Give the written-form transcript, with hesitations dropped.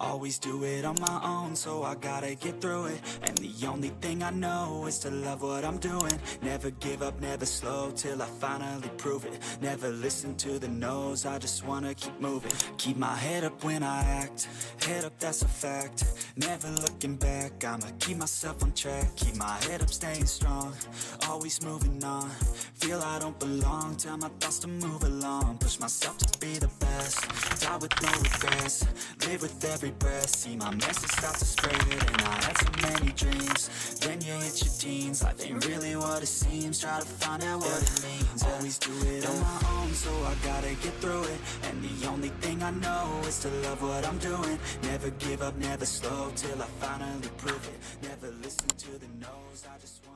Always do it on my own, so I gotta get through it. And the only thing I know is to love what I'm doing. Never give up, never slow, till I finally prove it. Never listen to the no's, I just wanna keep moving. Keep my head up when I act, head up, that's a fact. Never looking back, I'ma keep myself on track. Keep my head up, staying strong, always moving on. Feel I don't belong, tell my thoughts to move along. Push myself to be the best, die with no regrets. Live with every breath, see my message start to spread. And I had so many dreams, then you hit your teens. Life ain't really what it seems, try to find out what it means. Always do it on my own, so I gotta get through it. And the only thing I know is to love what I'm doing. Never give up, never slow, till I finally prove it. Never listen to the no's, I just want